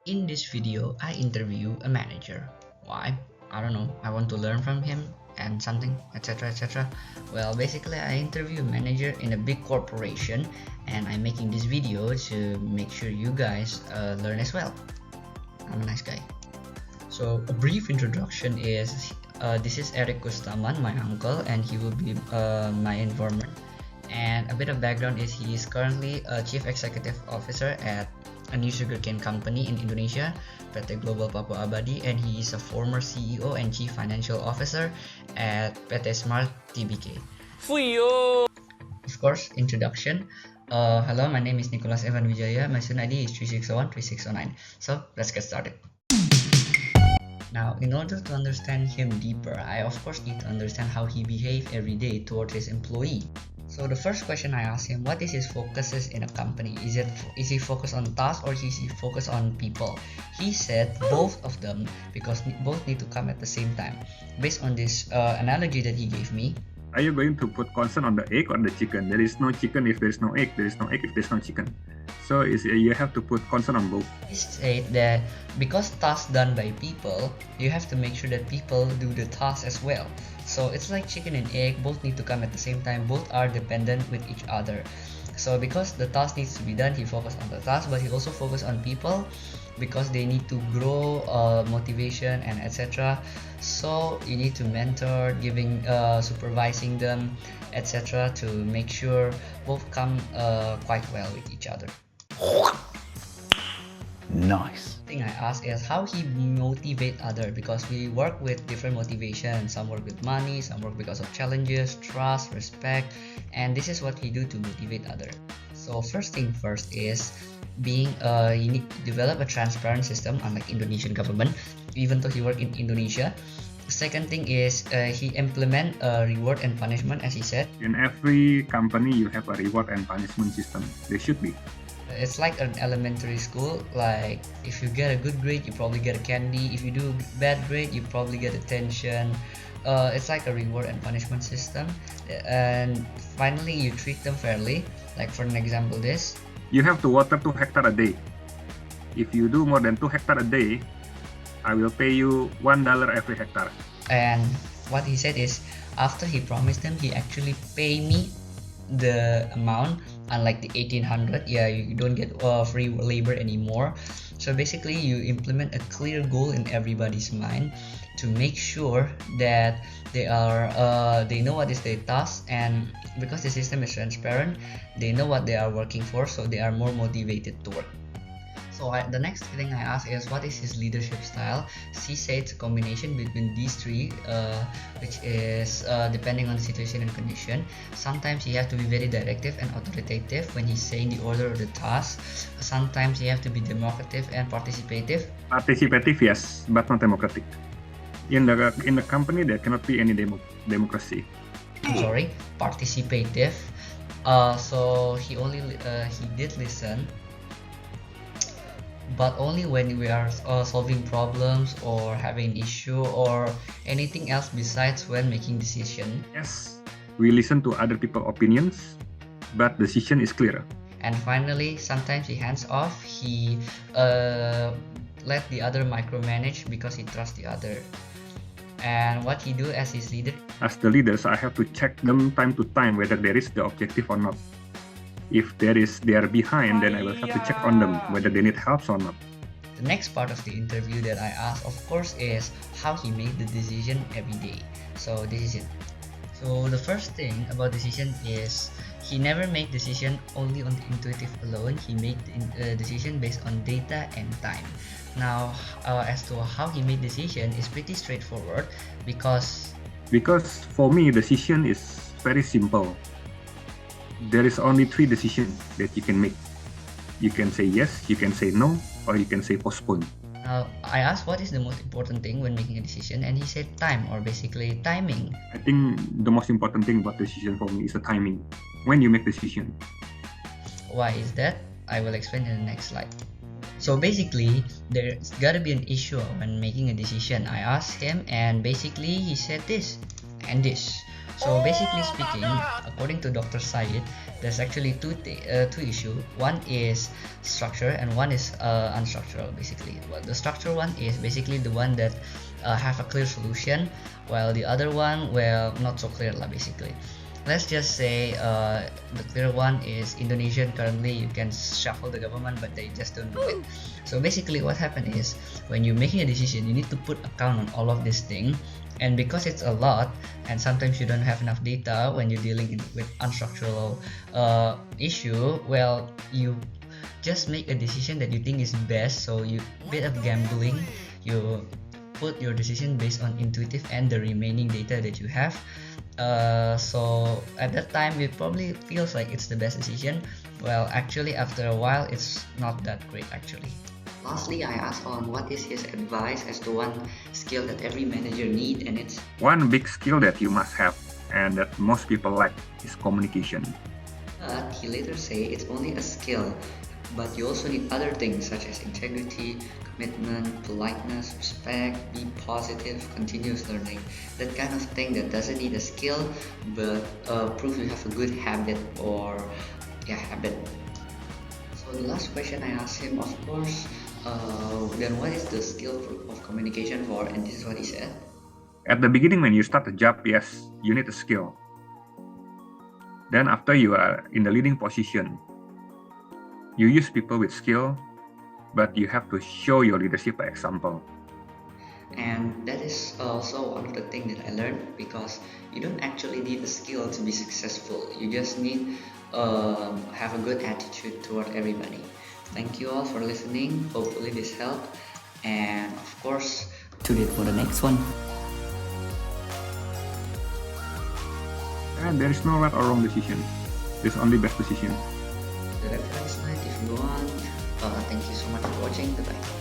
In this video, I interview a manager. Why? I don't know. I want to learn from him and something, etc. etc. Well, basically, I interview a manager in a big corporation and I'm making this video to make sure you guys learn as well. I'm a nice guy. So, a brief introduction is this is Eric Kustaman, my uncle, and he will be my informant. And a bit of background is he is currently a Chief Executive Officer at a new sugarcane company in Indonesia, PT Global Papua Abadi, and he is a former CEO and Chief Financial Officer at PT Smart Tbk. Fuyo! Of course, introduction. Hello, my name is Nicholas Evan Wijaya. My student ID is 3601 3609. So let's get started. Now, in order to understand him deeper, I of course need to understand how he behaves every day towards his employee. So the first question I asked him, what is his focuses in a company? Is he focused on tasks or is he focused on people? He said both of them because both need to come at the same time. Based on this analogy that he gave me, are you going to put concern on the egg or the chicken? There is no chicken if there is no egg. There is no egg if there is no chicken. So you have to put concern on both. he said that because tasks done by people, you have to make sure that people do the task as well. So it's like chicken and egg, both need to come at the same time, both are dependent with each other. So because the task needs to be done, he focused on the task, but he also focused on people because they need to grow motivation and etc. So you need to mentor, giving supervising them, etc. to make sure both come quite well with each other. Nice. Thing I ask is how he motivate other, because we work with different motivations. Some work with money, some work because of challenges, trust, respect, and this is what he do to motivate other. So first thing first is being you need to develop a transparent system, unlike Indonesian government, even though he work in Indonesia. Second thing is he implement reward and punishment, as he said. In every company, you have a reward and punishment system. There should be. It's like an elementary school. Like if you get a good grade, you probably get a candy. If you do bad grade, you probably get attention. It's like a reward and punishment system. And finally, you treat them fairly. Like for an example, this. You have to water 2 hectares a day. If you do more than 2 hectares a day, I will pay you $1 every hectare. And what he said is, after he promised them, he actually pay me the amount, unlike the 1800. Yeah, you don't get free labor anymore. So basically you implement a clear goal in everybody's mind to make sure that they know what is their task, and because the system is transparent, they know what they are working for, so they are more motivated to work. So the next thing I asked is what is his leadership style. She said it's a combination between these three, which is depending on the situation and condition. Sometimes he has to be very directive and authoritative when he's saying the order of the task. Sometimes he has to be democratic and participative. Participative, yes, but not democratic. In the company, there cannot be any democracy. I'm sorry, participative. So he did listen, but only when we are solving problems or having an issue or anything else besides when making decision. Yes, we listen to other people's opinions, but decision is clear. And finally, sometimes he hands off. He let the other micromanage because he trusts the other. And what he do as his leader? As the leaders, I have to check them time to time whether there is the objective or not. If they are behind, then I will have to check on them whether they need help or not. The next part of the interview that I asked, of course, is how he made the decision every day. So this is it. So the first thing about decision is he never make decision only on the intuitive alone. He made the decision based on data and time. Now, as to how he made decision is pretty straightforward because for me, decision is very simple. There is only 3 decisions that you can make. You can say yes, you can say no, or you can say postpone. I asked what is the most important thing when making a decision, and he said time, or basically timing. I think the most important thing about decision for me is the timing. When you make decision. Why is that? I will explain in the next slide. So basically, there's gotta be an issue when making a decision. I asked him, and basically he said this and this. So basically speaking, according to Dr. Said, there's actually two issues. One is structure and one is unstructural. Basically, well, the structure one is basically the one that have a clear solution, while the other one, well, not so clear lah. Basically, let's just say the clear one is Indonesian. Currently, you can shuffle the government, but they just don't do it. So basically, what happened is when you're making a decision, you need to put account on all of this thing. And because it's a lot, and sometimes you don't have enough data when you're dealing with unstructural issue, well, you just make a decision that you think is best. So you bit of gambling. You put your decision based on intuitive and the remaining data that you have. So at that time, it probably feels like it's the best decision. Well, actually, after a while, it's not that great actually. Lastly, I asked on what is his advice as to one skill that every manager need, and it's One big skill that you must have and that most people lack is communication. but he later say it's only a skill, but you also need other things such as integrity, commitment, politeness, respect, be positive, continuous learning. That kind of thing that doesn't need a skill, but prove you have a good habit or habit. So the last question I asked him, of course, then what is the skill of communication for? And this is what he said. At the beginning, when you start a job, yes, you need a skill. Then after you are in the leading position, you use people with skill, but you have to show your leadership by example. And that is also one of the things that I learned, because you don't actually need a skill to be successful. You just need have a good attitude toward everybody. Thank you all for listening. Hopefully this helped, and of course, tune in for the next one. And there is no right or wrong decision. There's only best decision. The reference slide if you want. Thank you so much for watching. Goodbye.